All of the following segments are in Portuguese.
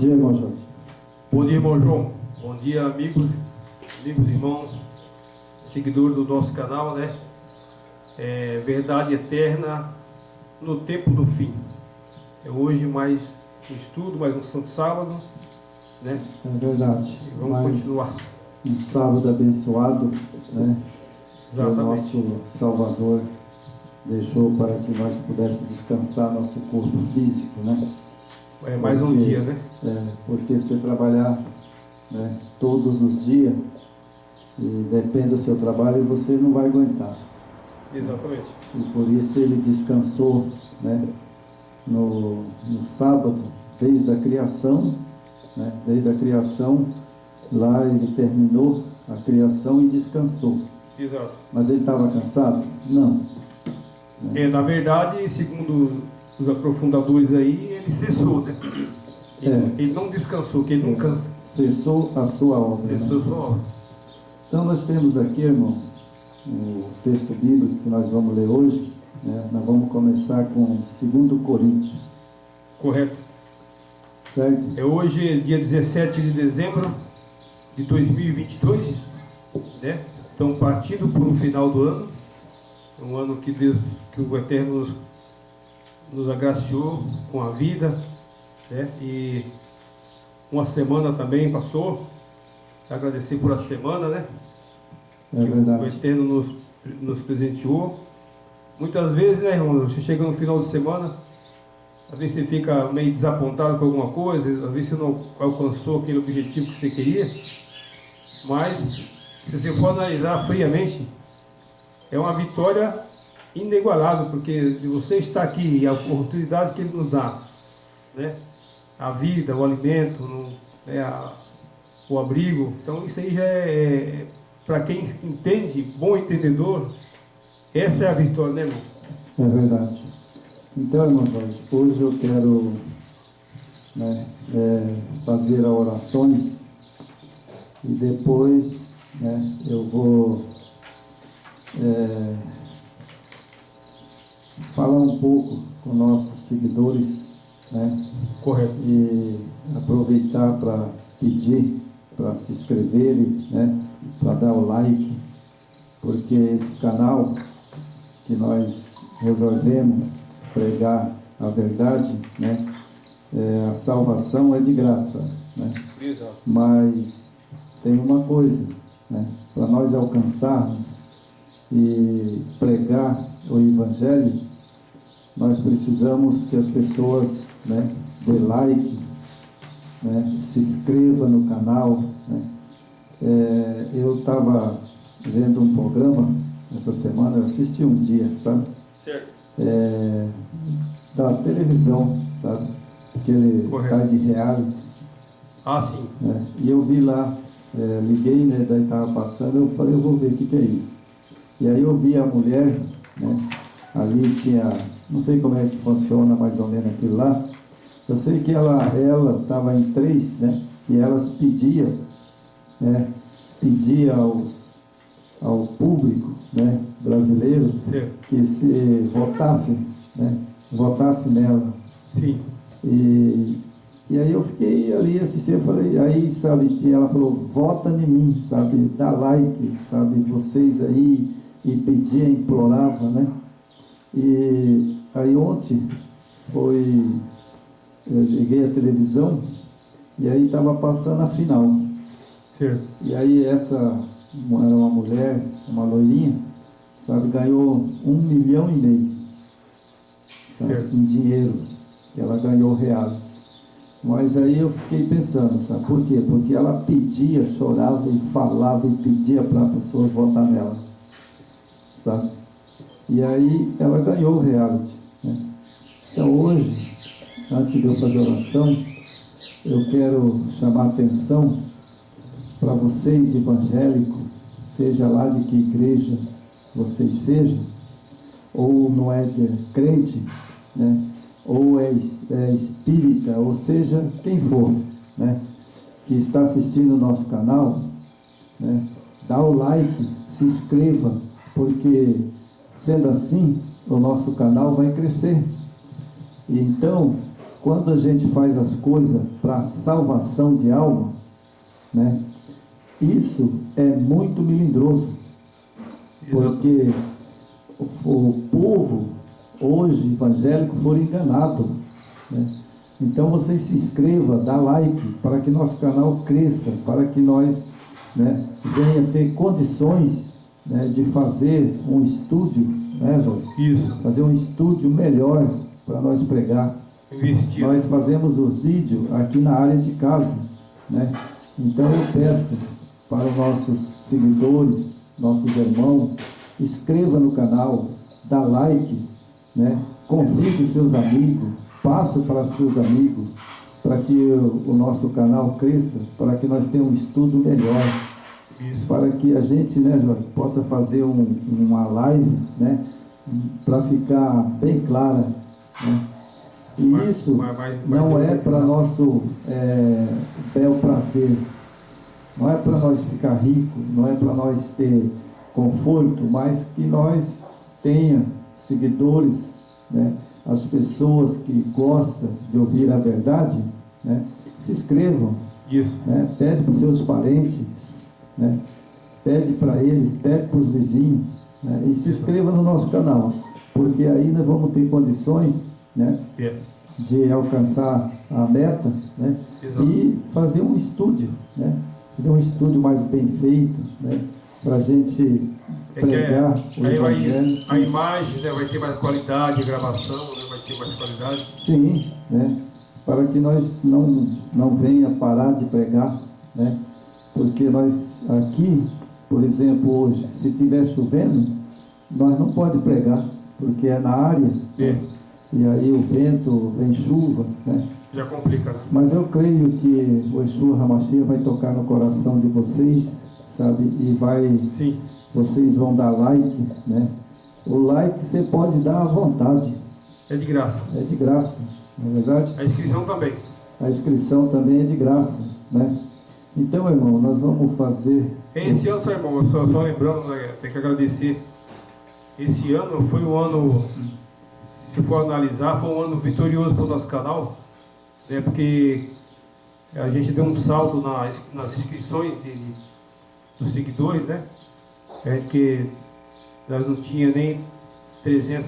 dia, irmão Jorge. Bom dia, irmão João. Bom dia, amigos, irmãos, seguidores do nosso canal, né? Verdade eterna no tempo do fim. É hoje mais um estudo, mais um Santo Sábado, né? É verdade. E vamos continuar. Um sábado abençoado, né? Exatamente. Que o nosso Salvador deixou para que nós pudéssemos descansar nosso corpo físico, né? É mais um dia, né? Porque se trabalhar, né, todos os dias, e depende do seu trabalho, você não vai aguentar. Exatamente. E por isso ele descansou, né, no sábado, desde a criação, né? Desde a criação, lá ele terminou a criação e descansou. Exato. Mas ele estava cansado? Não. Na verdade, segundo os aprofundadores aí, ele cessou, né? Ele não descansou, que ele não cansa. Cessou a sua obra. Cessou a sua obra. Então nós temos aqui, irmão, o texto bíblico que nós vamos ler hoje, né? Nós vamos começar com 2 Coríntios. Correto. Certo? É hoje, dia 17 de dezembro de 2022, né? Estamos partindo para o final do ano. É um ano que Deus, que o Eterno nos agraciou com a vida, né? E uma semana também passou. Agradecer por a semana, né? É que verdade. o Eterno nos presenteou. Muitas vezes, né, irmão, você chega no final de semana, às vezes você fica meio desapontado com alguma coisa, às vezes você não alcançou aquele objetivo que você queria, mas se você for analisar friamente, é uma vitória inigualável, porque de você estar aqui e a oportunidade que Ele nos dá, né? A vida, o alimento, o abrigo, então isso aí já para quem entende, bom entendedor, essa é a vitória, né, irmão? É verdade. Então, irmão Jorge, hoje eu quero, né, fazer as orações e depois, né, eu vou falar um pouco com nossos seguidores, né? Correto. E aproveitar para pedir para se inscreverem, né? Para dar o like, porque esse canal que nós resolvemos pregar a verdade, né? A salvação é de graça, né? Exato. Mas tem uma coisa, né? Para nós alcançarmos e pregar o Evangelho, nós precisamos que as pessoas, né, dê like, né, se inscreva no canal, né? Eu estava vendo um programa essa semana, eu assisti um dia, sabe? Certo. Da televisão, sabe? Aquele tal de reality. Ah, sim. Né? E eu vi lá, liguei, né? Daí estava passando, eu falei, eu vou ver o que é isso. E aí eu vi a mulher, né? Ali tinha, não sei como é que funciona mais ou menos aquilo lá. Eu sei que ela estava em 3, né? E elas pediam, né? Pedia ao público, né, brasileiro, Certo. que se votasse, né? Votasse nela. Sim. E aí eu fiquei ali assistindo, eu falei, aí, sabe, que ela falou, vota em mim, sabe, dá like, sabe, vocês aí, e pedia, implorava, né? E aí ontem eu liguei a televisão e aí estava passando a final. Certo. E aí essa era uma mulher, uma loirinha, sabe, ganhou 1,5 milhão, sabe, Certo. em dinheiro, que ela ganhou real. Mas aí eu fiquei pensando, sabe, por quê? Porque ela pedia, chorava e falava e pedia para as pessoas votar nela, sabe? E aí ela ganhou o reality, né? Então hoje, antes de eu fazer a oração, eu quero chamar a atenção para vocês evangélicos, seja lá de que igreja vocês sejam, ou não é crente, né? Ou é espírita, ou seja, quem for, né? Que está assistindo o nosso canal, né? Dá o like, se inscreva, porque sendo assim, o nosso canal vai crescer. E então, quando a gente faz as coisas para salvação de alma, né, isso é muito melindroso, porque o povo hoje evangélico foi enganado, né? Então você se inscreva, dá like para que nosso canal cresça, para que nós, né, venha ter condições, né, de fazer um estúdio, né, Jorge? Isso. Fazer um estúdio melhor para nós pregar. Investir. Nós fazemos os vídeos aqui na área de casa, né? Então eu peço para os nossos seguidores, nossos irmãos, inscreva no canal, dá like, né? Convide seus amigos, passa para seus amigos, para que o nosso canal cresça, para que nós tenhamos um estudo melhor. Isso. Para que a gente, né, Jorge, possa fazer uma live, né, para ficar bem clara, né? E isso não é para nosso bel prazer, não é para nós ficar ricos, não é para nós ter conforto, mas que nós tenha seguidores, né, as pessoas que gostam de ouvir a verdade, né, se inscrevam. Isso. Né, pede para os seus parentes, né, pede para eles, pede para os vizinhos, né, e se inscreva no nosso canal, porque aí nós vamos ter condições, né, de alcançar a meta, né, e fazer um estúdio, né, fazer um estúdio mais bem feito, né, para a gente pregar o Evangelho. A imagem, né, vai ter mais qualidade, a gravação, né, vai ter mais qualidade. Sim, né, para que nós não venha parar de pregar, né, porque nós aqui, por exemplo, hoje, se estiver chovendo, nós não pode pregar, porque é na área, né, e aí o vento, vem chuva, né? Já complica, né? Mas eu creio que o Yeshua HaMashiach vai tocar no coração de vocês, sabe? E Sim. Vocês vão dar like, né? O like você pode dar à vontade. É de graça. É de graça, não é verdade? A inscrição também. A inscrição também é de graça, né? Então, irmão, nós vamos fazer... Esse ano, só irmão, só lembrando, né, tem que agradecer. Esse ano foi um ano, se for analisar, foi um ano vitorioso para o nosso canal, né, porque a gente deu um salto nas inscrições dos seguidores, né? Que nós não tinha nem 300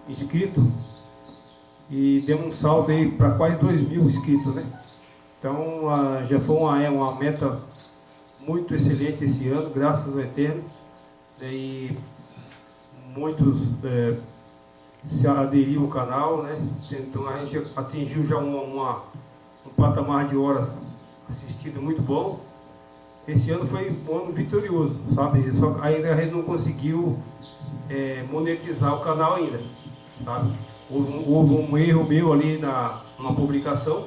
inscritos e demos um salto aí para quase 2.000 inscritos, né? Então já foi uma meta muito excelente esse ano, graças ao Eterno, né? E muitos se aderiram ao canal, né? Então a gente atingiu já um patamar de horas assistidas muito bom. Esse ano foi um ano vitorioso, sabe? Só ainda a gente não conseguiu monetizar o canal ainda, sabe? Houve um erro meu ali numa publicação,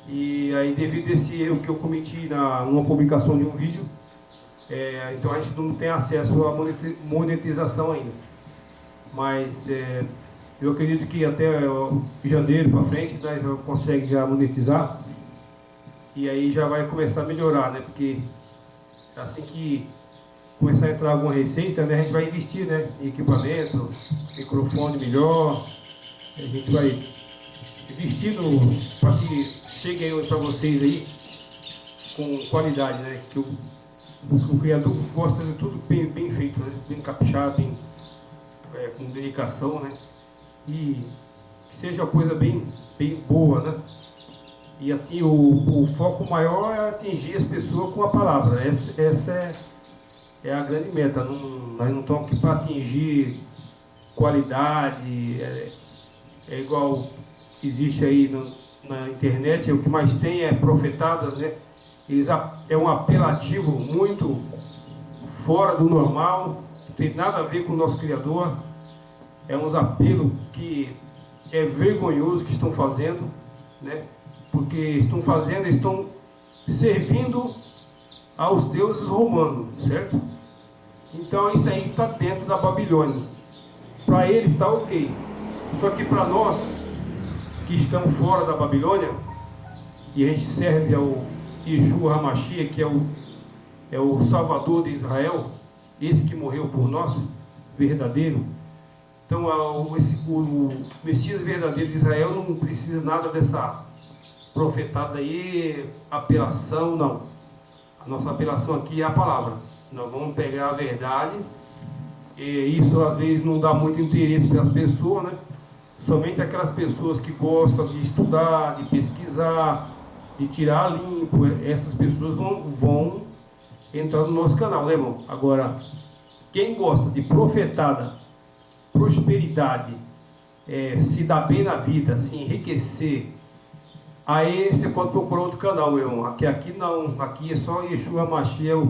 e aí devido a esse erro que eu cometi numa publicação de um vídeo, então a gente não tem acesso à monetização ainda. Mas eu acredito que até janeiro para frente nós já consegue já monetizar. E aí já vai começar a melhorar, né? Porque assim que começar a entrar alguma receita, né, a gente vai investir, né, em equipamento, microfone melhor, a gente vai investindo para que chegue aí para vocês aí com qualidade, né? Que o criador gosta de tudo bem feito, né? Bem caprichado, com dedicação, né? E que seja uma coisa bem boa, né? E o foco maior é atingir as pessoas com a palavra. Essa é a grande meta. Nós não estamos aqui para atingir qualidade. É igual existe aí na internet, o que mais tem é profetadas, né? É um apelativo muito fora do normal, não tem nada a ver com o nosso Criador. É uns apelos que é vergonhoso que estão fazendo, né? Porque estão servindo aos deuses romanos, certo? Então isso aí está dentro da Babilônia. Para eles está ok. Só que para nós, que estamos fora da Babilônia, e a gente serve ao Yeshua HaMashiach, que é o Salvador de Israel, esse que morreu por nós, verdadeiro, Então, o Messias verdadeiro de Israel não precisa nada dessa profetada aí, apelação, não. A nossa apelação aqui é a palavra. Nós vamos pegar a verdade, e isso às vezes não dá muito interesse para as pessoas, né? Somente aquelas pessoas que gostam de estudar, de pesquisar, de tirar limpo, essas pessoas vão entrar no nosso canal, né, irmão? Agora, quem gosta de profetada, prosperidade, se dar bem na vida, se enriquecer, aí você pode procurar outro canal, meu irmão. Aqui não, aqui é só Yeshua Mashiach,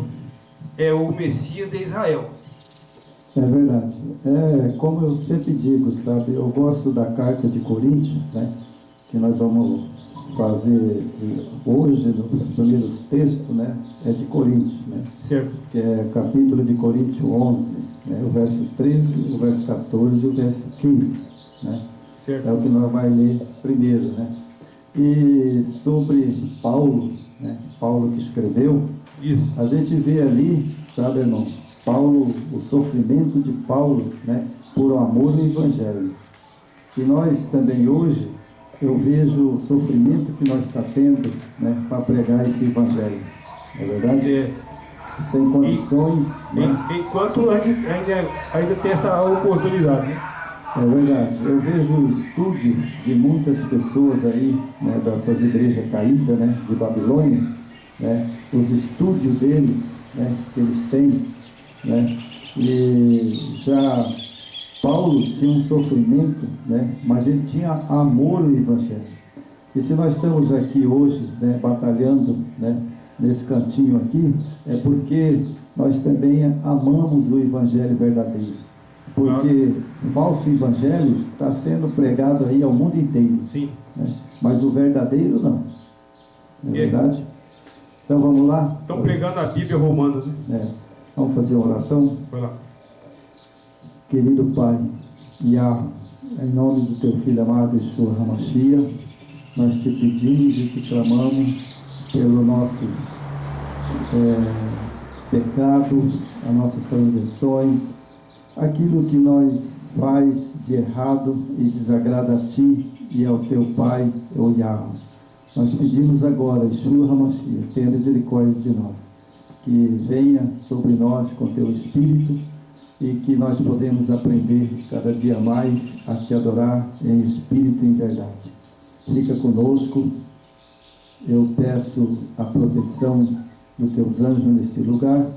é o Messias de Israel. É verdade. É como eu sempre digo, sabe? Eu gosto da carta de Coríntios, né? Que nós vamos fazer hoje, nos primeiros textos, né? É de Coríntios, né? Certo. Que é capítulo de Coríntios 11, né? O verso 13, o verso 14 e o verso 15, né? Certo. É o que nós vamos ler primeiro, né? E sobre Paulo, né? Paulo que escreveu, Isso. a gente vê ali, sabe, irmão? Paulo, o sofrimento de Paulo, né, por amor ao Evangelho. E nós também hoje, eu vejo o sofrimento que nós está tendo, né, para pregar esse Evangelho. Não é verdade? Sem condições. Enquanto a gente ainda tem essa oportunidade, né? É verdade. Eu vejo o estúdio de muitas pessoas aí, né, dessas igrejas caídas, né, de Babilônia, né, os estúdios deles, né, que eles têm, né? E já Paulo tinha um sofrimento, né? Mas ele tinha amor ao Evangelho. E se nós estamos aqui hoje, né, batalhando, né, nesse cantinho aqui, é porque nós também amamos o Evangelho verdadeiro. Porque falso Evangelho está sendo pregado aí ao mundo inteiro. Sim. Né? Mas o verdadeiro não. Não é verdade? Então vamos lá? Estão pregando a Bíblia romana, né? Vamos fazer uma oração? Vai lá. Querido Pai, Yah, em nome do Teu Filho amado, Yeshua HaMashiach, nós te pedimos e te clamamos pelos nossos pecados, as nossas transgressões, aquilo que nós faz de errado e desagrada a Ti e ao Teu Pai, o Yah. Nós pedimos agora, Yeshua HaMashiach, tenha misericórdia de nós, que venha sobre nós com Teu Espírito e que nós podemos aprender cada dia mais a Te adorar em Espírito e em verdade. Fica conosco, eu peço a proteção dos Teus anjos nesse lugar,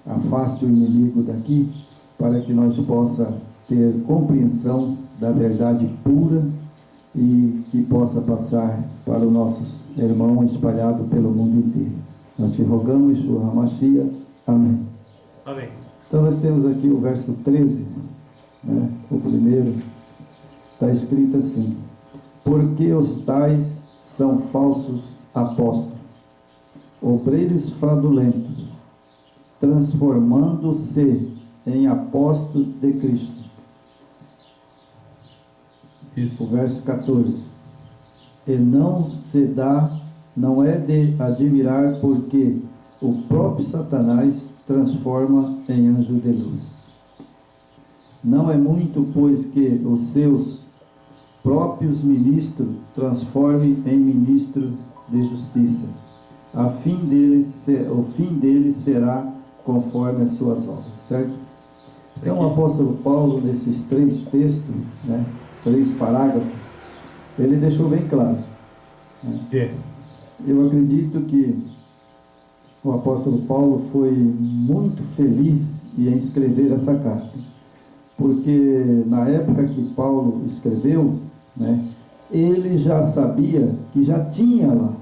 afaste o inimigo daqui, para que nós possa ter compreensão da verdade pura e que possa passar para os nossos irmãos espalhados pelo mundo inteiro. Nós te rogamos, Yeshua HaMashiach. Amém. Amém. Então nós temos aqui o verso 13, né? O primeiro, está escrito assim: porque os tais são falsos apóstolos, obreiros fraudulentos, transformando-se em apóstolos de Cristo. Isso. O verso 14: e não é de admirar, porque o próprio Satanás transforma em anjo de luz. Não é muito, pois, que os seus próprios ministros transformem em ministro de justiça. O fim deles será conforme as suas obras. Certo? Então o apóstolo Paulo, nesses 3 textos, né, 3 parágrafos, ele deixou bem claro, né? Eu acredito que o apóstolo Paulo foi muito feliz em escrever essa carta, porque na época que Paulo escreveu, né, ele já sabia que já tinha lá,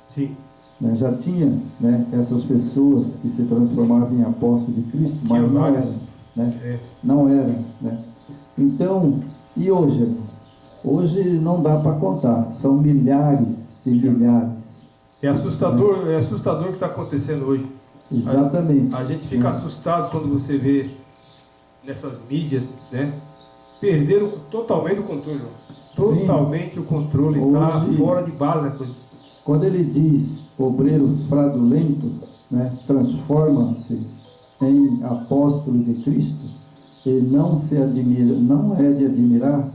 sim, né, já tinha, né, essas pessoas que se transformavam em apóstolos de Cristo, mas não eram, né? Não eram, né? Então, e hoje? Hoje não dá para contar, são milhares e milhares. É assustador o que está acontecendo hoje. Exatamente. A gente fica assustado quando você vê nessas mídias, né? Perderam totalmente o controle. Totalmente. Sim. O controle está fora de base a coisa. Quando ele diz obreiro fraudulento, né, transforma-se em apóstolo de Cristo, e não se admira, não é de admirar,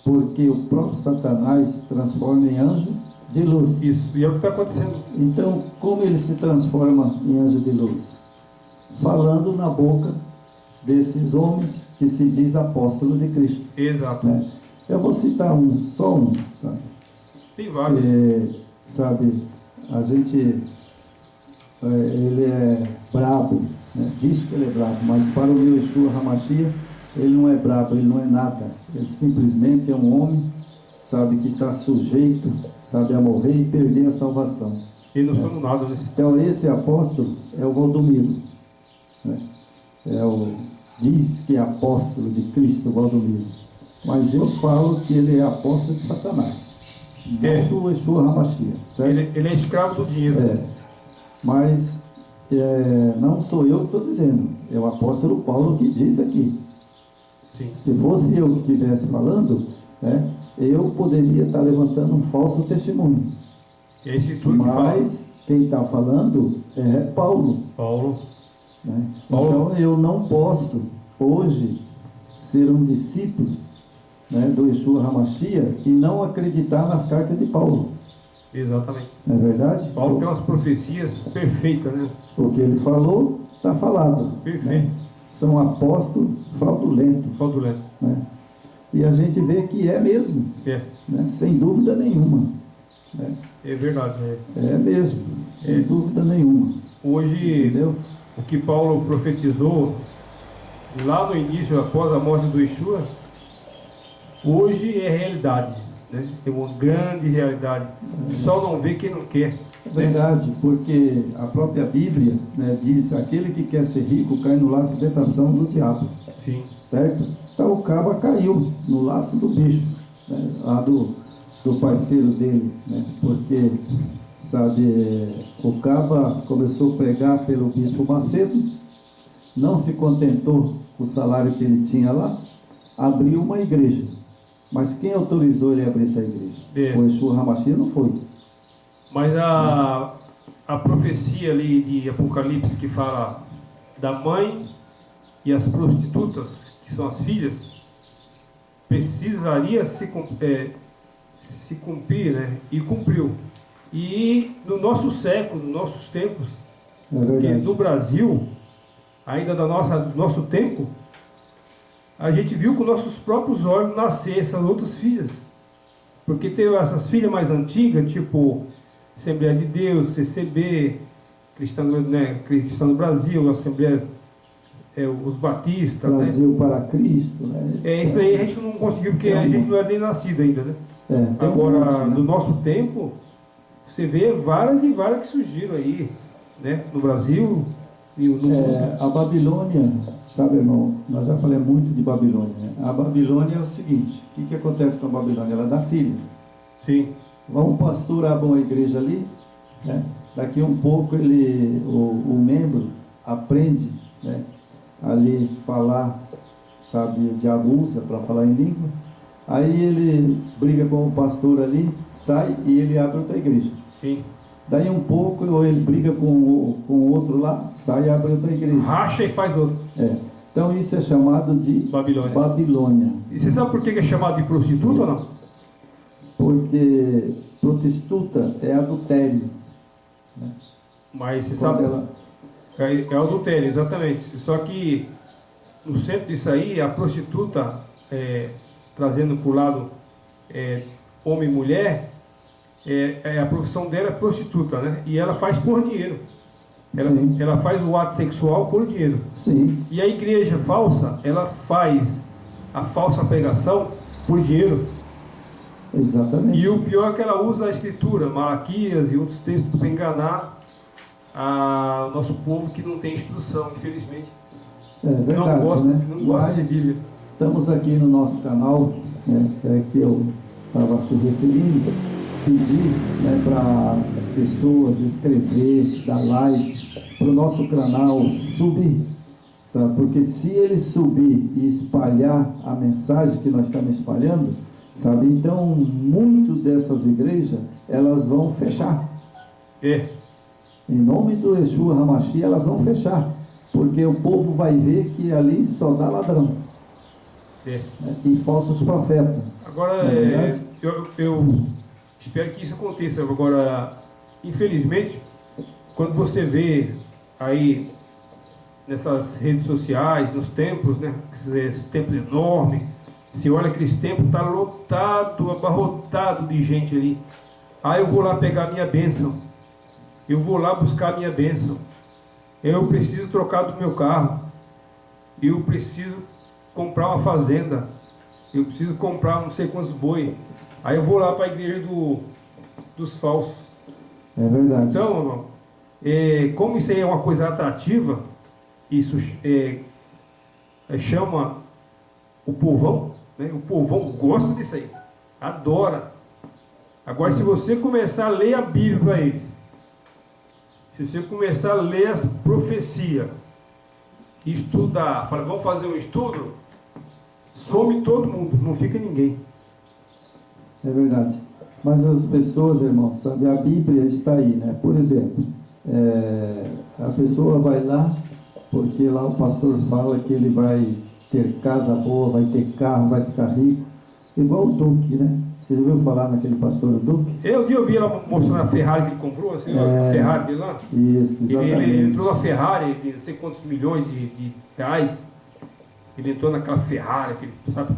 porque o próprio Satanás transforma em anjo de luz. Isso, e é o que está acontecendo. Então, como ele se transforma em anjo de luz? Falando na boca desses homens que se diz apóstolo de Cristo. Exato. Né? Eu vou citar só um, sabe? Tem vários. Sabe, a gente, ele é brabo, né? Diz que ele é brabo, mas para o meu Yeshua HaMashiach, ele não é brabo, ele não é nada. Ele simplesmente é um homem, sabe, que está sujeito, sabe, a morrer e perder a salvação. E não somos nada nesse. Então esse apóstolo é o Valdomiro, né? Diz que é apóstolo de Cristo, Valdomiro, mas eu falo que ele é apóstolo de Satanás, não do Yeshua HaMashiach, certo? Ele é escravo do dinheiro. Mas não sou eu que estou dizendo, é o apóstolo Paulo que diz aqui. Sim. Se fosse eu que estivesse falando, né, eu poderia estar levantando um falso testemunho. É esse tudo que fala. Mas quem está falando é Paulo. Né? Então eu não posso hoje ser um discípulo, né, do Yeshua HaMashiach e não acreditar nas cartas de Paulo. Exatamente. Não é verdade? Paulo tem umas profecias perfeitas, né? O que ele falou, está falado. Perfeito. Né? São apóstolos fraudulentos. Fraudulento. Né? E a gente vê que é mesmo, né? Sem dúvida nenhuma. Né? É verdade, né? É mesmo, sem dúvida nenhuma. Hoje, entendeu? O que Paulo profetizou lá no início, após a morte do Yeshua, hoje é realidade, né? É uma grande realidade. Só não vê quem não quer. É verdade, porque a própria Bíblia, né, diz: aquele que quer ser rico cai no laço de tentação do diabo. Sim. Certo? Então o caba caiu no laço do bicho, né, lá do parceiro dele, né, porque, sabe, o caba começou a pregar pelo bispo Macedo, não se contentou com o salário que ele tinha lá, abriu uma igreja. Mas quem autorizou ele a abrir essa igreja? O Yeshua HaMashiach não foi. Mas a profecia ali de Apocalipse que fala da mãe e as prostitutas, que são as filhas, precisaria se cumprir, né? E cumpriu. E no nosso século, nos nossos tempos, porque no Brasil, ainda do nosso tempo, a gente viu com nossos próprios olhos nascer essas outras filhas. Porque teve essas filhas mais antigas, tipo Assembleia de Deus, CCB, Cristão do Brasil, Assembleia, os Batistas. Brasil, né? Para Cristo, né? Isso aí a gente não conseguiu, porque a gente não era nem nascido ainda, né? Agora, no nosso tempo, você vê várias e várias que surgiram aí, né? No Brasil e no mundo. A Babilônia, sabe, irmão, nós já falamos muito de Babilônia, né? A Babilônia é o seguinte: o que acontece com a Babilônia? Ela dá filho. Sim. Um pastor abre uma igreja ali, né? Daqui um pouco o membro aprende, né, ali falar, sabe, o diabo usa para falar em língua, aí ele briga com o pastor ali, sai e ele abre outra igreja. Sim. Daí um pouco ele briga com o outro lá, sai e abre outra igreja. Racha e faz outra. Então isso é chamado de Babilônia. E você sabe por que é chamado de prostituta ou não? Porque prostituta é adultério, né? Mas você sabe, é adultério, exatamente. Só que no centro disso aí, a prostituta, trazendo para o lado homem e mulher, a profissão dela é prostituta, né? E ela faz por dinheiro. Ela faz o ato sexual por dinheiro. Sim. E a igreja falsa, ela faz a falsa pregação por dinheiro. Exatamente. E o pior é que ela usa a escritura, Malaquias e outros textos para enganar o nosso povo que não tem instrução, infelizmente. É verdade, não gosta de Bíblia. Estamos aqui no nosso canal, né, que eu estava se referindo, pedir, né, para as pessoas escrever, dar like, para o nosso canal subir, sabe? Porque se ele subir e espalhar a mensagem que nós estamos espalhando, sabe? Então, muito dessas igrejas, elas vão fechar. Em nome do Yeshua HaMashiach, elas vão fechar. Porque o povo vai ver que ali só dá ladrão. né? E falsos profetas. Agora, Não é verdade? eu espero que isso aconteça. Agora, infelizmente, quando você vê aí nessas redes sociais, nos templos, né? Esses templos enormes, você olha aqueles templos, está lotado, abarrotado de gente ali. Ah, eu vou lá pegar a minha bênção. Eu vou lá buscar a minha bênção. Eu preciso trocar do meu carro. Eu preciso comprar uma fazenda. Eu preciso comprar não sei quantos boi. Aí eu vou lá para a igreja dos falsos. É verdade. Então, irmão, como isso aí é uma coisa atrativa, isso chama o povão, né? O povão gosta disso aí, adora. Agora, se você começar a ler a Bíblia para eles, se você começar a ler as profecias, estudar, fala, vamos fazer um estudo, some todo mundo, não fica ninguém. É verdade. Mas as pessoas, irmãos, sabe, a Bíblia está aí, né? Por exemplo, a pessoa vai lá, porque lá o pastor fala que ele vai ter casa boa, vai ter carro, vai ficar rico, igual o Duque, né? Você já ouviu falar naquele pastor Duque? Eu vi ela mostrando a Ferrari que ele comprou, assim, a Ferrari dele lá. Isso, exatamente. Ele entrou na Ferrari de não sei quantos milhões de reais. Ele entrou naquela Ferrari, sabe?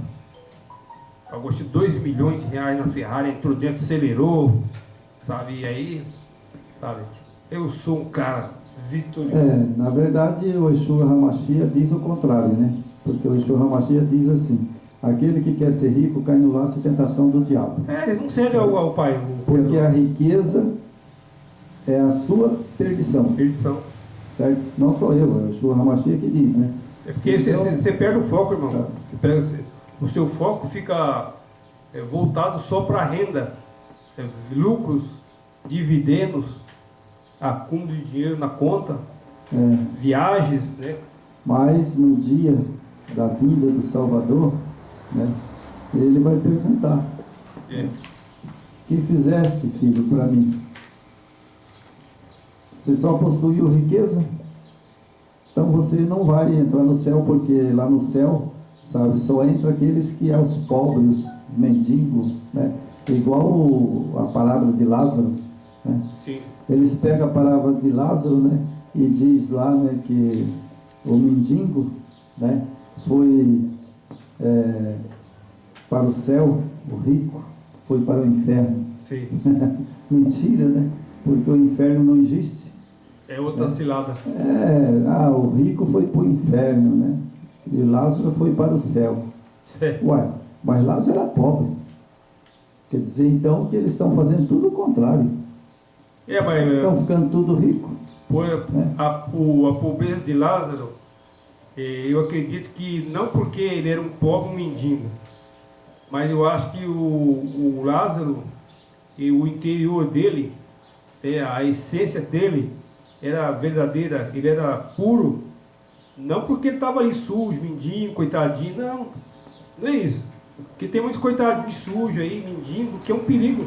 Pagou 2 milhões de reais na Ferrari, entrou dentro, acelerou, sabe? E aí, sabe? Eu sou um cara vitorioso. Na verdade, o Yeshua HaMashiach diz o contrário, né? Porque o Yeshua HaMashiach diz assim: aquele que quer ser rico cai no laço e tentação do diabo. Eles não servem ao pai. Porque a riqueza é a sua perdição. Perdição. Certo? Não sou eu, é o Yeshua HaMashiach que diz, né? É porque então, você perde o foco, irmão. Sabe? O seu foco fica voltado só para a renda, lucros, dividendos, acúmulo de dinheiro na conta, viagens, né? Mas no dia da vinda do Salvador, né, ele vai perguntar: que fizeste, filho, para mim? Você só possuiu riqueza? Então você não vai entrar no céu, porque lá no céu, sabe, só entra aqueles que é os pobres, mendigos, né? Igual a palavra de Lázaro, né? Sim. Eles pegam a palavra de Lázaro, né, e diz lá, né, que o mendigo, né, foi para o céu, o rico foi para o inferno. Sim. Mentira, né? Porque o inferno não existe. É outra cilada. O rico foi para o inferno, né? E Lázaro foi para o céu. Uai, mas Lázaro era pobre. Quer dizer, então, que eles estão fazendo tudo o contrário. Mas eles estão ficando tudo rico. A pobreza de Lázaro, eu acredito que não porque ele era um pobre mendigo, mas eu acho que o Lázaro e o interior dele, a essência dele era verdadeira, ele era puro, não porque ele estava ali sujo, mendigo, coitadinho, não é isso. Porque tem muitos coitadinhos sujos aí, mendigo, que é um perigo.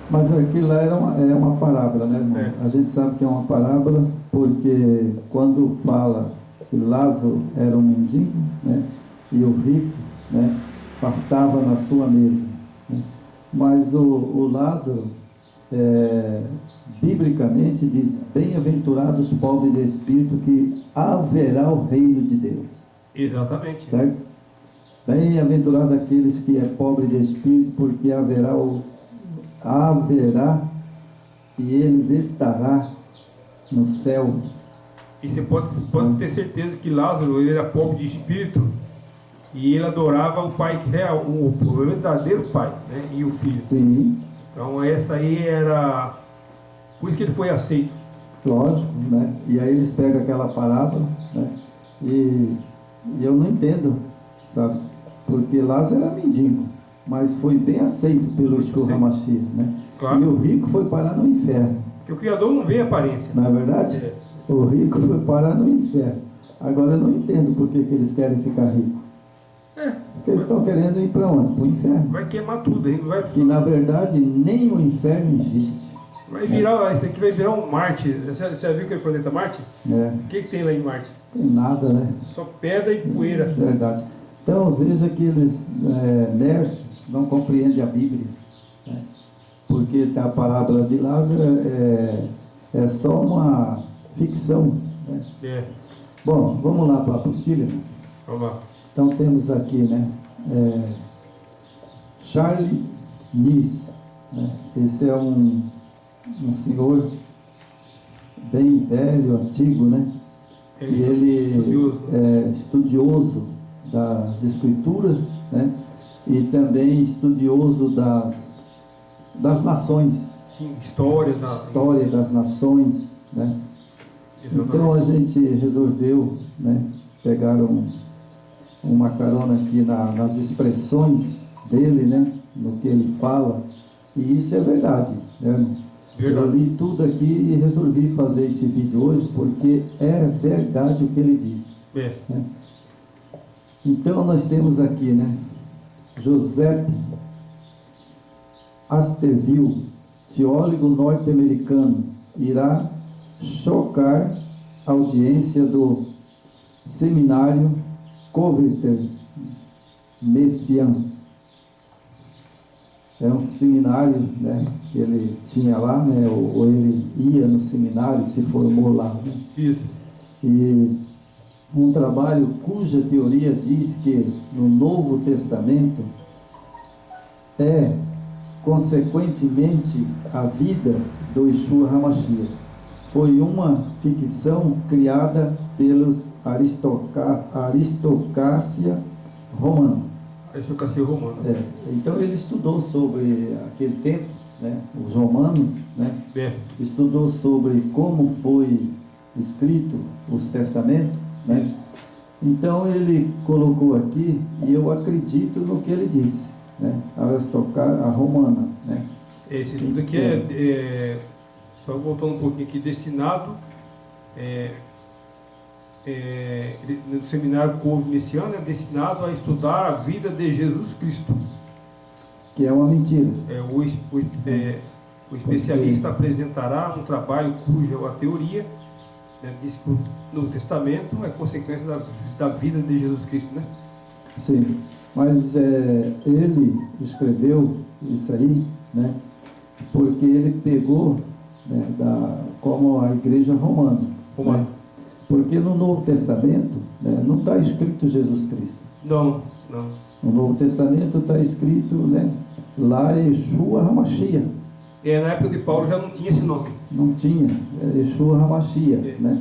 Mas aquilo lá é uma parábola, né, irmão? A gente sabe que é uma parábola, porque quando fala que Lázaro era um mendigo, né, e o rico, né, fartava na sua mesa, né? Mas o Lázaro, biblicamente diz: bem-aventurados os pobres de espírito, que haverá o reino de Deus. Exatamente. Certo? Bem-aventurado aqueles que é pobre de espírito, porque haverá e eles estará no céu. E você pode ter certeza que Lázaro, ele era pobre de espírito e ele adorava o pai real, o verdadeiro pai, né? E o filho. Sim. Então essa aí era por isso que ele foi aceito. Lógico, né? E aí eles pegam aquela parábola, né? E eu não entendo, sabe? Porque Lázaro era mendigo, mas foi bem aceito pelo Yeshua HaMashiach, né? Claro. E o rico foi parar no inferno. Porque o Criador não vê a aparência. Não é verdade? O rico foi parar no inferno. Agora eu não entendo por que eles querem ficar ricos. Porque eles estão querendo ir para onde? Para o inferno. Vai queimar tudo, hein? Que na verdade nem o inferno existe. Vai virar, isso aqui vai virar um Marte. Você já viu aquele planeta Marte? O que tem lá em Marte? Tem nada, né? Só pedra e poeira. Verdade. Então veja que eles, nércios, não compreendem a Bíblia, né? Porque a parábola de Lázaro é só uma ficção, né? É. Bom, vamos lá para a apostila. Vamos lá. Então temos aqui, né, Charles Nice, né? Esse é um senhor bem velho, antigo, né? E ele Estudioso. é estudioso das escrituras, né? E também estudioso das nações, Sim, história das nações, né? Então a gente resolveu, né, pegar uma carona aqui nas expressões dele, né, no que ele fala, e isso é verdade, né? Eu li tudo aqui e resolvi fazer esse vídeo hoje porque é verdade o que ele diz, né? Então nós temos aqui, né, Joseph Asterville, teólogo norte-americano, irá chocar a audiência do seminário Coverter Messian. É um seminário, né, que ele tinha lá, né, ou ele ia no seminário, se formou lá, né? Isso. E um trabalho cuja teoria diz que no Novo Testamento é, consequentemente, a vida do Yeshua HaMashiach. Foi uma ficção criada pelos aristocracia romana. Aristocracia romana. Então ele estudou sobre aquele tempo, né, os romanos, né, estudou sobre como foi escrito os testamentos, né? Então ele colocou aqui, e eu acredito no que ele disse, né, a romana, né? Esse estudo aqui só voltando um pouquinho aqui, destinado no seminário Couve Messiano, é destinado a estudar a vida de Jesus Cristo. Que é uma mentira. O especialista apresentará um trabalho cuja a teoria, né, diz que o Novo Testamento é consequência da vida de Jesus Cristo, né? Sim, mas ele escreveu isso aí, né, porque ele pegou, né, como a igreja romana. Né? Porque no Novo Testamento, né, não está escrito Jesus Cristo. Não. No Novo Testamento está escrito, né, lá Yeshua HaMashiach. Na época de Paulo já não tinha esse nome. Não tinha, Yeshua HaMashiach, né?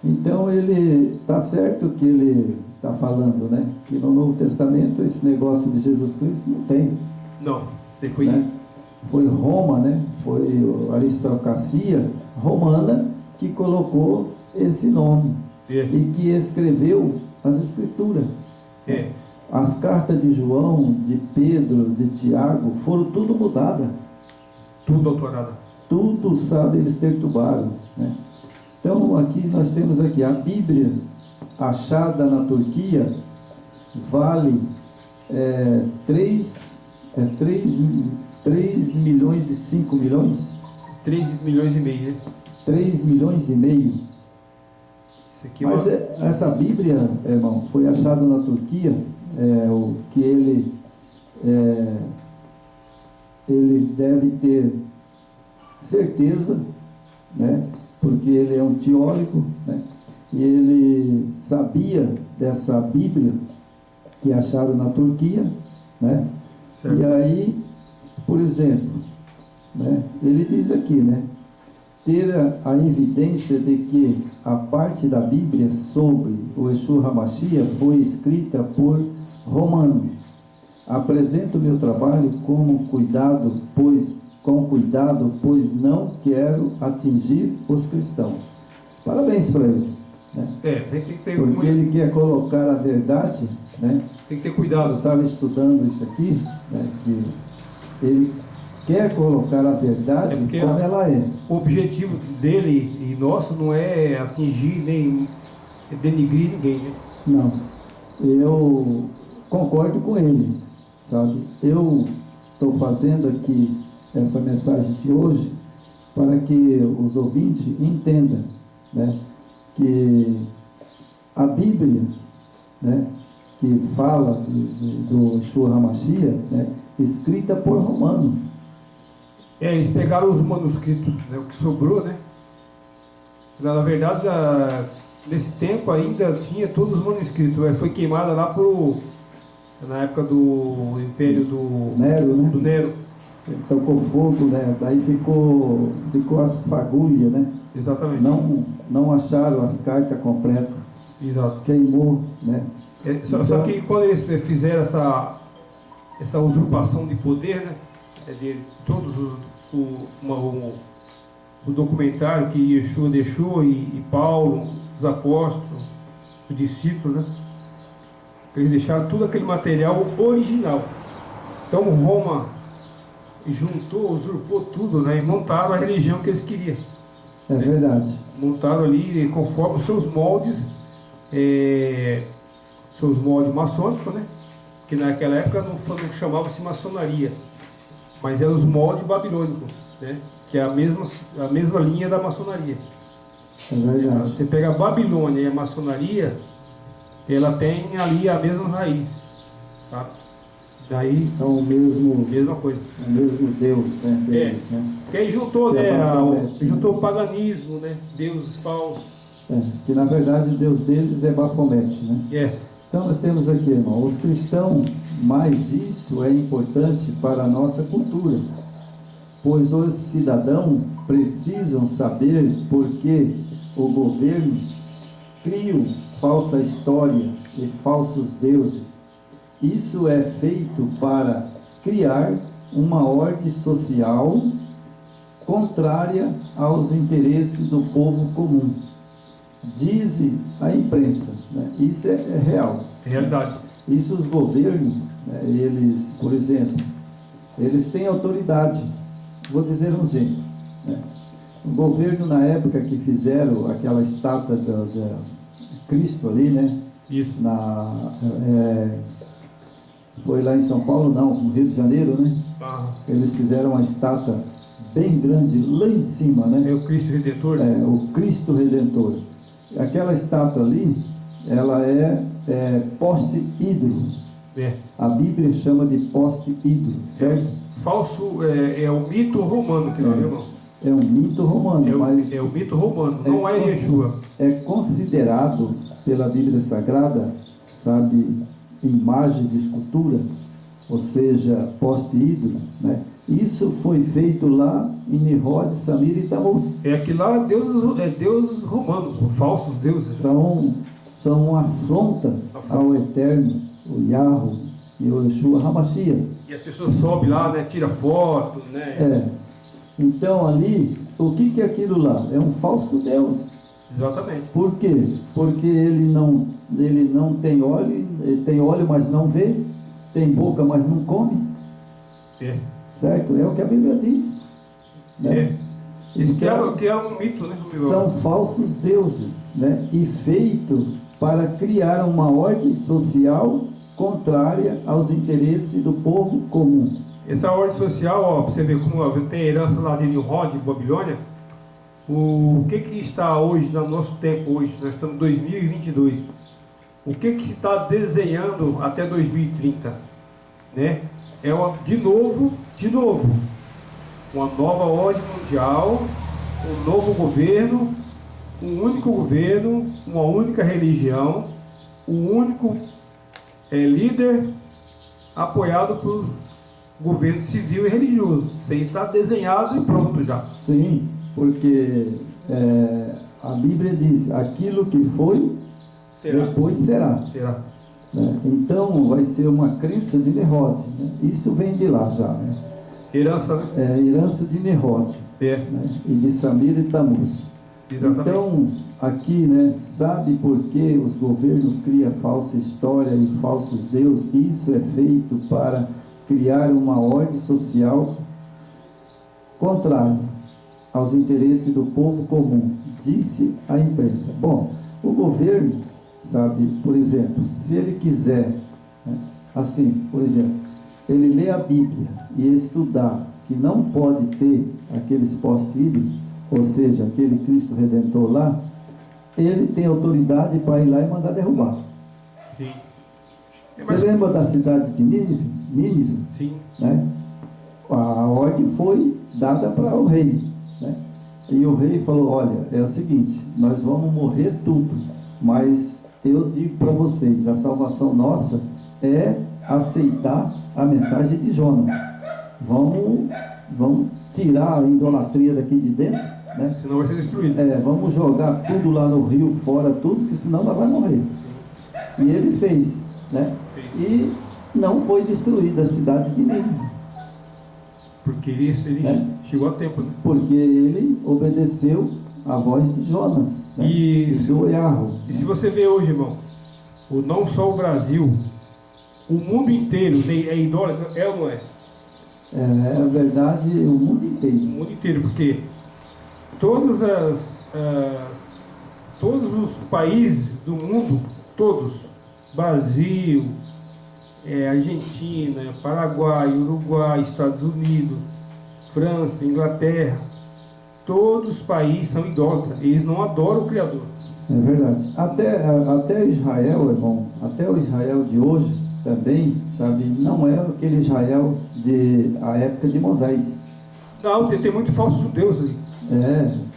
Então ele está certo que ele está falando, né, que no Novo Testamento esse negócio de Jesus Cristo não tem. Não, isso foi... Né? Foi Roma, né? Foi a aristocracia romana que colocou esse nome e que escreveu as escrituras. As cartas de João, de Pedro, de Tiago foram tudo mudadas. Tudo autorado. Tudo, sabe, eles perturbaram, né? Então aqui nós temos aqui a Bíblia achada na Turquia vale 3 milhões e 5 milhões? 3 milhões e meio, né? 3 milhões e meio. Isso aqui Mas essa Bíblia, irmão, foi achada na Turquia, o que ele deve ter certeza, né? Porque ele é um teólogo, né? E ele sabia dessa Bíblia que acharam na Turquia, né? Certo. E aí, por exemplo, né, ele diz aqui, né, ter a evidência de que a parte da Bíblia sobre o Yeshua HaMashiach foi escrita por romano. Apresento meu trabalho com cuidado, pois não quero atingir os cristãos. Parabéns para ele, né? Tem que ter porque ele quer colocar a verdade, né? Tem que ter cuidado. Eu estava estudando isso aqui, né, que ele quer colocar a verdade como ela é. O objetivo dele e nosso não é atingir nem denigrir ninguém, né? Não, eu concordo com ele, sabe? Eu estou fazendo aqui essa mensagem de hoje para que os ouvintes entendam, né, que a Bíblia, né, que fala do Yeshua HaMashiach, né, escrita por romano. Eles pegaram os manuscritos, né, o que sobrou, né? Na verdade, nesse tempo ainda tinha todos os manuscritos. Foi queimada lá na época do Império do Nero, né? do Nero. Ele tocou fogo, né? Daí ficou as fagulhas, né? Exatamente. Não acharam as cartas completas. Exato. Queimou, né? Só que quando eles fizeram essa usurpação de poder, né? De todos o documentário que Yeshua deixou e Paulo, os apóstolos, os discípulos, né? Eles deixaram tudo aquele material original. Então Roma juntou, usurpou tudo, né? E montaram a religião que eles queriam. É verdade. Montaram ali conforme os seus moldes maçônicos, né? Que naquela época não chamava-se maçonaria, mas eram os moldes babilônicos, né? Que é a mesma linha da maçonaria. É verdade. Você pega a Babilônia e a maçonaria, ela tem ali a mesma raiz, tá? Daí São mesma coisa. o mesmo Deus, né? Deles, né? Que aí juntou, Que é né? Baphomet, Juntou o paganismo, né? Deuses falsos. Que na verdade o Deus deles é Baphomet, né? Então nós temos aqui, irmão, os cristãos, mas isso é importante para a nossa cultura, pois os cidadãos precisam saber por que o governo cria falsa história e falsos deuses. Isso é feito para criar uma ordem social contrária aos interesses do povo comum. Diz a imprensa, né? Isso é real. É realidade. Isso os governos, né, eles, por exemplo, eles têm autoridade. Vou dizer um exemplo, né? O governo, na época que fizeram aquela estátua de Cristo ali, né? Isso. Foi lá em São Paulo, não, no Rio de Janeiro, né? Eles fizeram uma estátua bem grande lá em cima, né? É o Cristo Redentor? O Cristo Redentor. Aquela estátua ali, ela é poste ídolo. A Bíblia chama de poste ídolo, certo? Falso, é o mito romano que nós vemos. É um mito romano, mas... É o mito romano, não é Yeshua. É considerado pela Bíblia Sagrada, sabe, imagem de escultura, ou seja, poste ídolo, né? Isso foi feito lá em Nimrod, Samir e Tamuz. Aquilo lá deuses romanos, falsos deuses. São uma afronta ao Eterno, o Yahweh e o Yeshua HaMashiach. E as pessoas sobem lá, né, tira foto, né? Então ali, o que é aquilo lá? É um falso Deus. Exatamente. Por quê? Porque ele não tem olho, ele tem olho, mas não vê, tem boca, mas não come. Certo? É o que a Bíblia diz. Né? Isso que é um mito, né? São falsos deuses, né? E feito para criar uma ordem social contrária aos interesses do povo comum. Essa ordem social, ó, para você ver como tem herança lá de Nimrod, Babilônia. O que está hoje, no nosso tempo hoje, nós estamos em 2022, o que se está desenhando até 2030, né? De novo, uma nova ordem mundial, um novo governo, um único governo, uma única religião, um único líder apoiado por governo civil e religioso. Isso aí está desenhado e pronto já. Sim, porque a Bíblia diz, aquilo que foi, depois será. Né? Então vai ser uma crença de Nimrod, né? Isso vem de lá já, né? Herança, né? Herança de Nimrod, né? E de Samir e Tamuz. Exatamente. Então aqui, né, sabe por que os governos criam falsa história e falsos deuses? Isso é feito para criar uma ordem social contrária aos interesses do povo comum, disse a imprensa. Bom, o governo, sabe, por exemplo, se ele quiser, né, assim, por exemplo, ele lê a Bíblia e estudar que não pode ter aqueles postes ídolos, ou seja, aquele Cristo Redentor lá, ele tem autoridade para ir lá e mandar derrubar. Sim. Você lembra da cidade de Nínive? Nínive, Sim. né? A ordem foi dada para o rei, né? E o rei falou: olha, é o seguinte, nós vamos morrer tudo, mas eu digo para vocês, a salvação nossa é aceitar a mensagem de Jonas. Vamos tirar a idolatria daqui de dentro, né? Senão vai ser destruído. Vamos jogar tudo lá no rio, fora tudo, que senão nós vamos morrer. E ele fez, né? E não foi destruída a cidade de Nínive. Porque ele chegou a tempo, né? Porque ele obedeceu a voz de Jonas, né? E se você vê hoje, irmão, não só o Brasil, o mundo inteiro é idólatra, é ou não é? É verdade, o mundo inteiro. O mundo inteiro, porque todos os países do mundo, todos, Brasil, Argentina, Paraguai, Uruguai, Estados Unidos, França, Inglaterra, todos os países são idólatras, eles não adoram o Criador. É verdade. Até Israel, irmão, até o Israel de hoje também, sabe, não é aquele Israel a época de Moisés. Não, tem muito falsos judeus ali.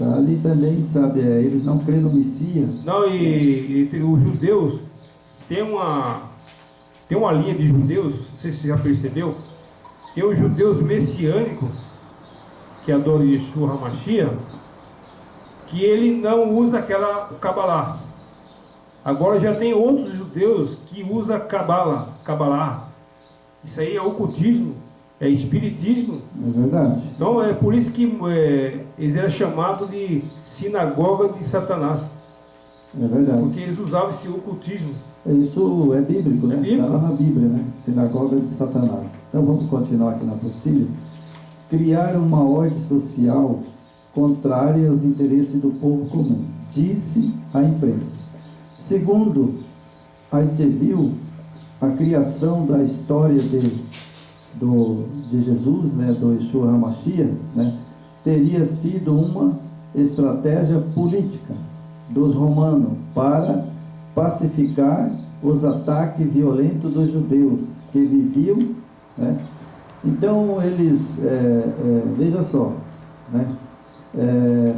Ali também, sabe, eles não creem no Messias. Não, e os judeus, tem uma linha de judeus, não sei se você já percebeu, tem os judeus messiânicos, que adoram Yeshua HaMashiach, que ele não usa aquela Kabbalah. Agora já tem outros judeus que usam Kabbalah. Isso aí é ocultismo, é espiritismo. É verdade. Então é por isso que eles eram chamados de sinagoga de Satanás. É verdade. Porque eles usavam esse ocultismo. Isso é bíblico, né? É bíblico. Está lá na Bíblia, né? Sinagoga de Satanás. Então vamos continuar aqui na apostila. Criar uma ordem social contrária aos interesses do povo comum, disse a imprensa. Segundo a ITVIL, a criação da história de Jesus, né, do Yeshua HaMashiach, né, teria sido uma estratégia política dos romanos para pacificar os ataques violentos dos judeus que viviam, né? Então eles, veja só, né,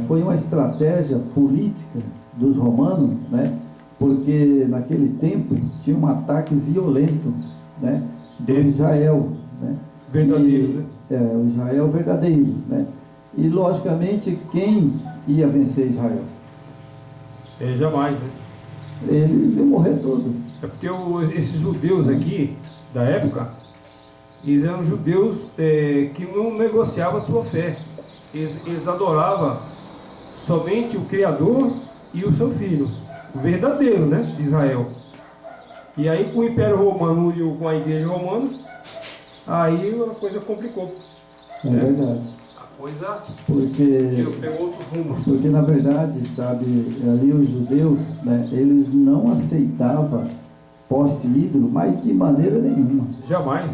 foi uma estratégia política dos romanos, né, porque naquele tempo tinha um ataque violento, né, do Israel, né, verdadeiro, né? O Israel verdadeiro, né, e logicamente quem ia vencer Israel? Jamais, né? Eles iam morrer todos. É porque esses judeus aqui, da época, eles eram judeus que não negociavam a sua fé. Eles adoravam somente o Criador e o seu Filho, o verdadeiro, né, de Israel. E aí com o Império Romano uniu com a Igreja Romana, aí a coisa complicou. É verdade. A coisa pegou outros rumos. Porque na verdade, sabe, ali os judeus, né, eles não aceitavam poste ídolo, mas de maneira nenhuma. Jamais.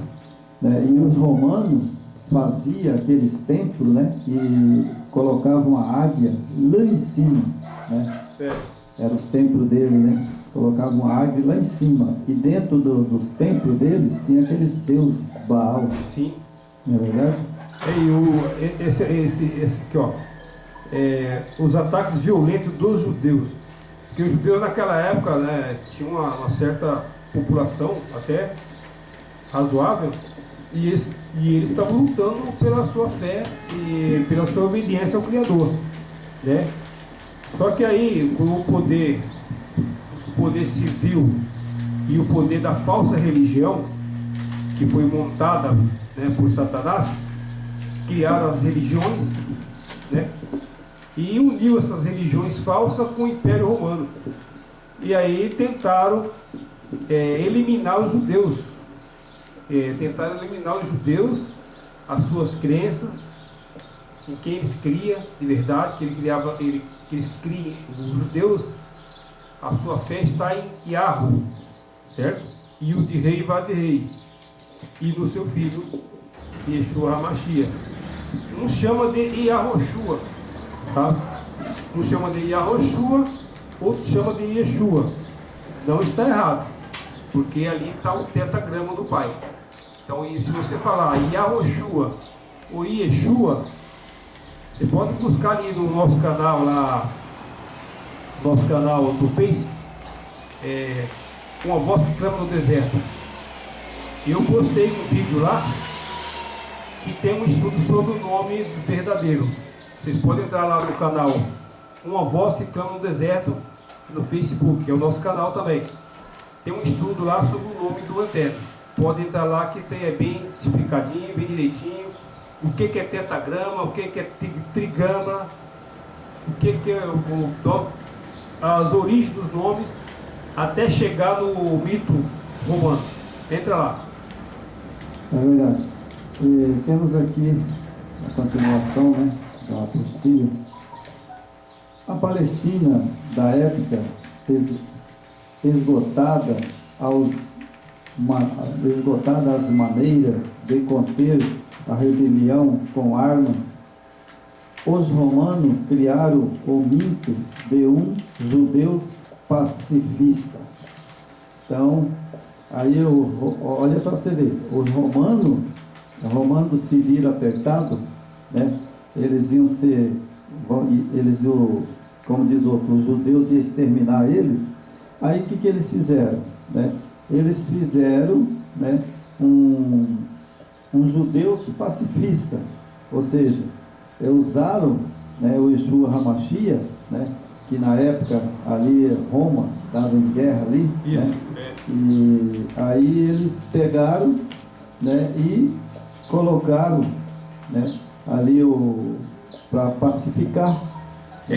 Né? E os romanos faziam aqueles templos, né, e colocavam a águia lá em cima, né? Eram os templos dele, né? Colocavam a águia lá em cima. E dentro dos templos deles tinha aqueles deuses, Baal. Sim. Não é verdade? Esse aqui, ó, os ataques violentos dos judeus. Porque os judeus naquela época, né, tinham uma certa população até razoável, e eles estavam lutando pela sua fé e pela sua obediência ao Criador, né? Só que aí, com o poder civil e o poder da falsa religião, que foi montada, né, por Satanás, criaram as religiões, né, e uniu essas religiões falsas com o Império Romano. E aí tentaram eliminar os judeus. Tentaram eliminar os judeus, as suas crenças, em quem eles criam de verdade, os judeus, a sua fé está em Yahweh, certo? E o de rei vai de rei, e no seu filho, Yeshua HaMashiach. Um chama de Yahoshua, tá? Um chama de Yahoshua, outro chama de Yeshua. Não está errado. porque ali está o tetagrama do Pai. Então, e se você falar Yahoshua ou Yeshua, você pode buscar ali no nosso canal lá, nosso canal do Face, uma voz que clama no deserto. Eu postei um vídeo lá que tem um estudo sobre o nome verdadeiro. Vocês podem entrar lá no canal Uma Voz que Clama no Deserto no Facebook, que é o nosso canal também. Tem um estudo lá sobre o nome do Eterno. Pode entrar lá que tem, bem explicadinho, bem direitinho, o que é tetagrama, o que é trigrama, o que é as origens dos nomes, até chegar no mito romano. Entra lá. É verdade. E temos aqui a continuação, né, da apostila. A Palestina da época, esgotada as maneiras de conter a rebelião com armas, os romanos criaram o mito de um judeu pacifista. Então, aí olha só para você ver, os romanos se viram apertados, né? Eles iam, como diz o outro, os judeus iam exterminar eles. Aí o que eles fizeram, né? Eles fizeram, né, um judeus pacifista, ou seja, usaram, né, o Yeshua HaMashiach, né, que na época ali Roma estava em guerra ali. Isso, né? E aí eles pegaram, né, e colocaram, né, ali para pacificar.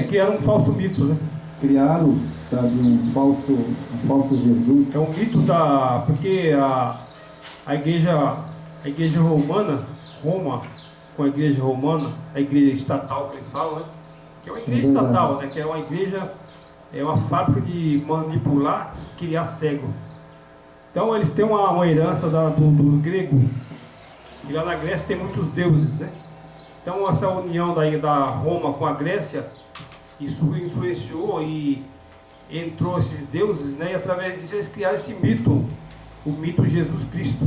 Criaram um falso mito, né? Criaram, sabe, um falso Jesus. É um mito porque a igreja romana, Roma, com a igreja romana, a igreja estatal que eles falam, né? Que é uma igreja estatal, né? Que é uma igreja, é uma fábrica de manipular, criar cego. Então eles têm uma herança dos gregos, e lá na Grécia tem muitos deuses, né? Então essa união da Roma com a Grécia, isso influenciou e entrou esses deuses, né? E através disso eles criaram esse mito, o mito Jesus Cristo.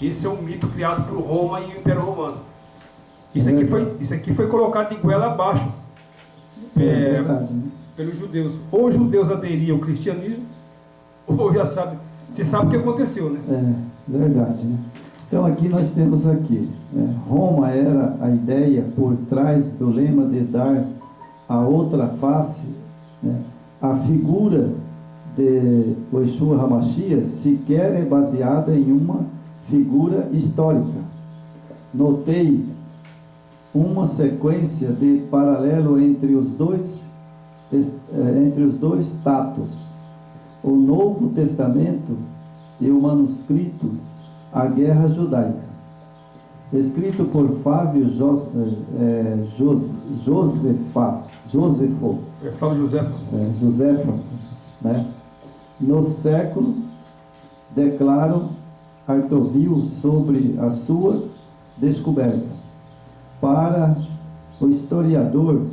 Esse é um mito criado por Roma e o Império Romano. Isso aqui foi colocado de goela abaixo pelos judeus. Ou os judeus aderiam ao cristianismo, ou se sabe o que aconteceu, né? É verdade, né? Então aqui nós temos aqui, né? Roma era a ideia por trás do lema de dar a outra face, né? A figura de Yeshua HaMashiach sequer é baseada em uma figura histórica. Notei uma sequência de paralelo entre os dois tatos, o Novo Testamento e o manuscrito A Guerra Judaica, escrito por Flávio Josefo, né? No século, declaram Artovil sobre a sua descoberta. Para o historiador,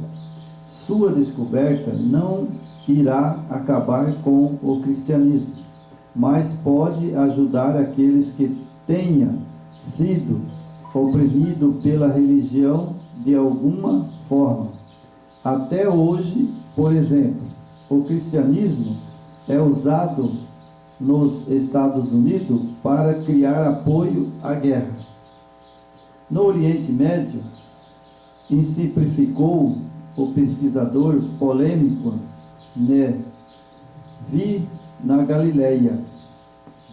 sua descoberta não irá acabar com o cristianismo, mas pode ajudar aqueles que tenham sido oprimidos pela religião de alguma forma. Até hoje, por exemplo, o cristianismo é usado nos Estados Unidos para criar apoio à guerra. No Oriente Médio, simplificou o pesquisador polêmico Vi na Galileia,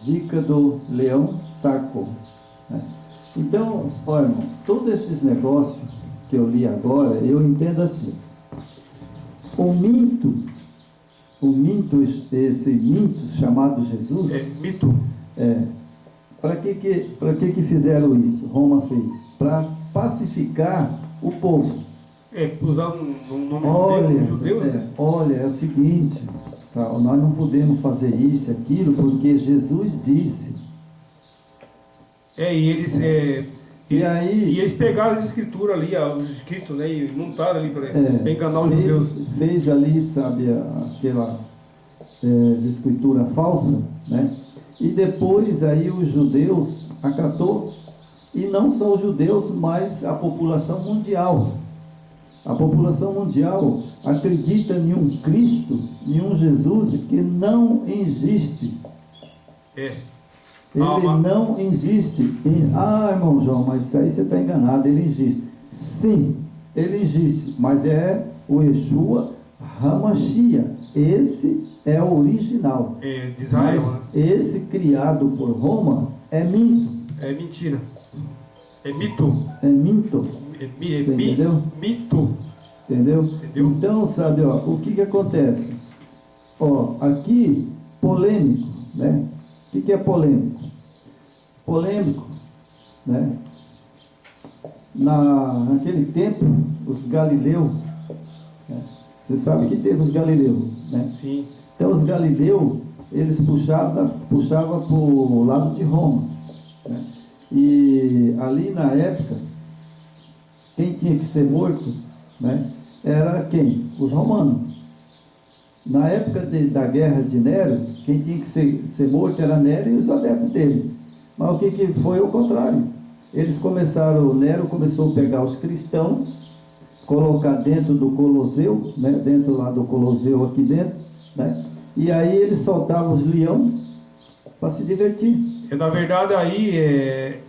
dica do Leão Sarko, né? Então, olha, irmão, todos esses negócios que eu li agora, eu entendo assim: esse mito chamado Jesus, mito. Para que fizeram isso? Roma fez para pacificar o povo. Usar um nome judeu, né? Olha, é o seguinte, nós não podemos fazer isso, aquilo, porque Jesus disse. E eles pegaram as escrituras ali, os escritos, né, e montaram ali para enganar os judeus. Fez ali, sabe, aquela escritura falsa, né? E depois aí os judeus acatou, e não só os judeus, mas a população mundial. A população mundial acredita em um Cristo, em um Jesus que não existe. É. Ele não existe. Irmão João, mas isso aí você está enganado, ele existe. Sim, ele existe, mas é o Yeshua HaMashiach. Esse é o original. É de Israel, mas né? esse criado por Roma é mito. É mentira. É mito. É mito. Você entendeu? Mito. Entendeu? Entendeu? Então, sabe, ó, o que acontece? Ó, aqui, polêmico, né? O que é polêmico? Polêmico, né? Naquele tempo, os galileus, né? Você sabe que teve os galileus, né? Sim. Então, os galileus, eles puxavam para o lado de Roma, né? E ali na época, quem tinha que ser morto, né? Era quem? Os romanos. Na época da guerra de Nero, quem tinha que ser morto era Nero e os adeptos deles. Mas o que foi o contrário? O Nero começou a pegar os cristãos, colocar dentro do Colosseu, né? Dentro lá do Colosseu aqui dentro, né? E aí ele soltava os leões para se divertir. Na verdade, aí,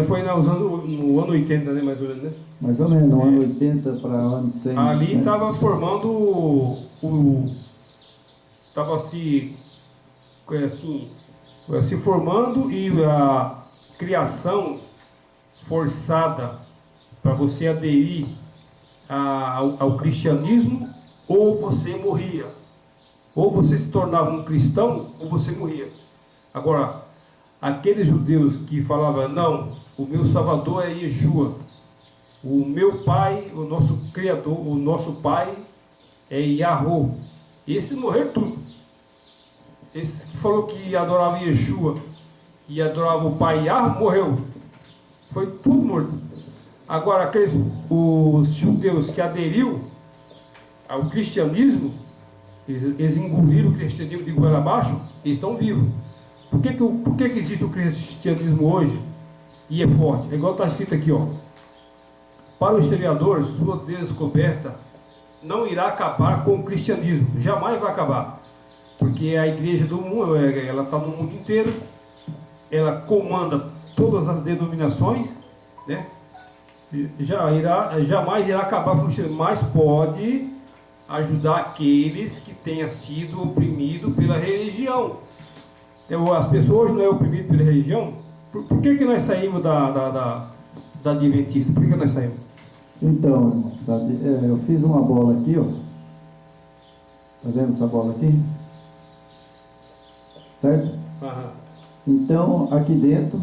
foi no ano 80, né, mais ou menos, né? Mais ou menos, no ano 80 para ano 100. Ali né? estava formando estava se formando, e a criação forçada para você aderir ao cristianismo, ou você morria. Ou você se tornava um cristão, ou você morria. Agora, aqueles judeus que falavam, não, o meu Salvador é Yeshua, o meu pai, o nosso Criador, o nosso pai é Yahô. Esses morreram tudo. Esses que falou que adorava Yeshua e adorava o pai Yahô, morreu. Foi tudo morto. Agora, os judeus que aderiu ao cristianismo, eles engoliram o cristianismo de goela abaixo, eles estão vivos. Por que existe o cristianismo hoje e é forte? É igual está escrito aqui, ó. Para o historiador, sua descoberta não irá acabar com o cristianismo, jamais vai acabar, porque a igreja do mundo, ela está no mundo inteiro, ela comanda todas as denominações, né? Jamais irá acabar com o cristianismo, mas pode ajudar aqueles que tenham sido oprimidos pela religião. Então, as pessoas não é oprimidas pela religião. Por que nós saímos da Adventista? Por que nós saímos? Então, irmão, sabe, eu fiz uma bola aqui, ó. Tá vendo essa bola aqui? Certo? Aham. Então, aqui dentro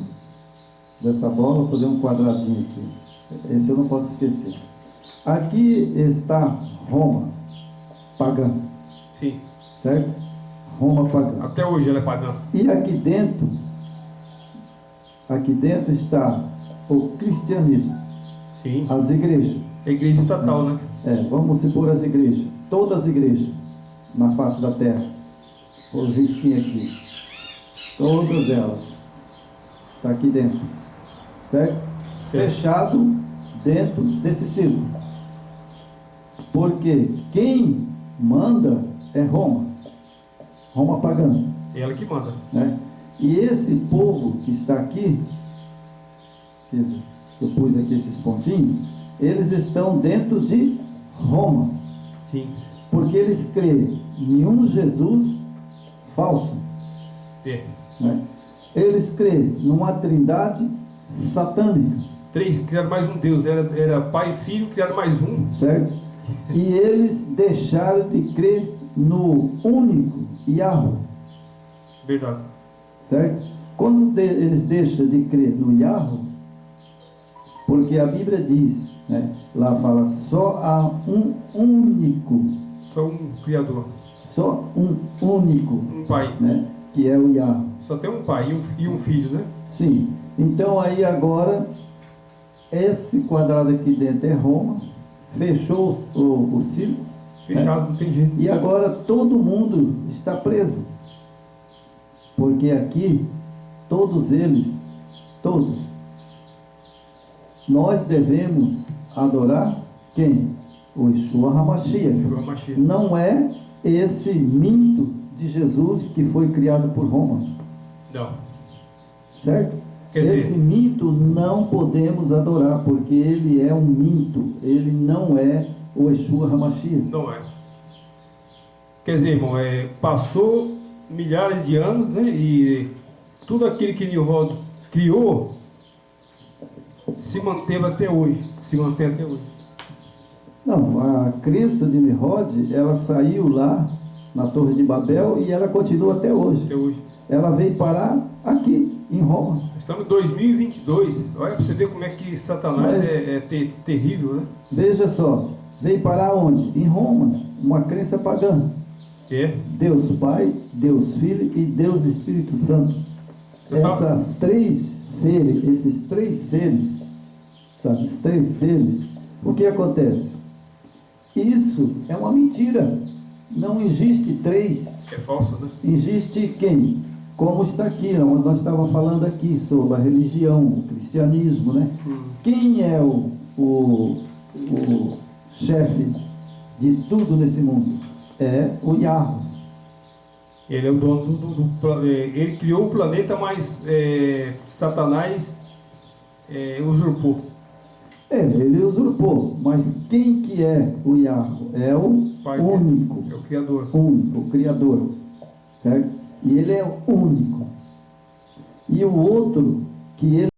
dessa bola, vou fazer um quadradinho aqui. Esse eu não posso esquecer. Aqui está Roma, pagã. Sim. Certo? Roma pagã. Até hoje ela é pagã. E aqui dentro está o cristianismo. Sim. As igrejas. A igreja estatal, né? Vamos supor as igrejas. Todas as igrejas na face da terra. Os risquinhos aqui. Todas elas. Está aqui dentro. Certo? Fechado dentro desse círculo. Porque quem manda é Roma. Roma pagã. É ela que manda. Né? E esse povo que está aqui, que eu pus aqui esses pontinhos, eles estão dentro de Roma. Sim. Porque eles creem em um Jesus falso. É. Né? Eles creem numa trindade satânica. Três, criaram mais um Deus, né? Era pai e filho, criaram mais um. Certo? E eles deixaram de crer no único Yahweh. Verdade. Certo? Quando eles deixam de crer no Yahweh, porque a Bíblia diz, né, lá fala, só há um único, Só um criador. só um único, Um pai. né, que é o Yahweh. Só tem um pai e um filho, né? Sim. Então aí agora, esse quadrado aqui dentro é Roma, fechou o círculo. Fechado, não tem jeito. E agora todo mundo está preso. Porque aqui, todos nós devemos adorar quem? O Yeshua HaMashiach. Yeshua HaMashiach. Não é esse mito de Jesus que foi criado por Roma. Não. Certo? Quer dizer, esse mito não podemos adorar, porque ele é um mito. Ele não é o Yeshua HaMashiach. não é. Quer dizer, irmão, passou milhares de anos, né? E tudo aquilo que Nimrod criou se manteve até hoje. Se mantém até hoje. Não, a crença de Nimrod, ela saiu lá na Torre de Babel e ela continua até hoje. Até hoje. Ela veio parar aqui, em Roma. Estamos em 2022. Olha para você ver como é que Satanás é terrível, né? Veja só, veio parar onde? Em Roma, uma crença pagã. É. Deus Pai, Deus Filho e Deus Espírito Santo. Esses três seres, sabe? Os três seres. O que acontece? Isso é uma mentira. Não existe três. É falso, né? Existe quem? Como está aqui, onde nós estávamos falando aqui sobre a religião, o cristianismo, né? Quem é o chefe de tudo nesse mundo? É o Yahweh. Ele é o dono do planeta. Ele criou o planeta, mas Satanás usurpou. Ele usurpou, mas quem que é o Yahweh? É o Pai único. É o Criador. Único, o Criador. Certo? E ele é o único. E o outro, que ele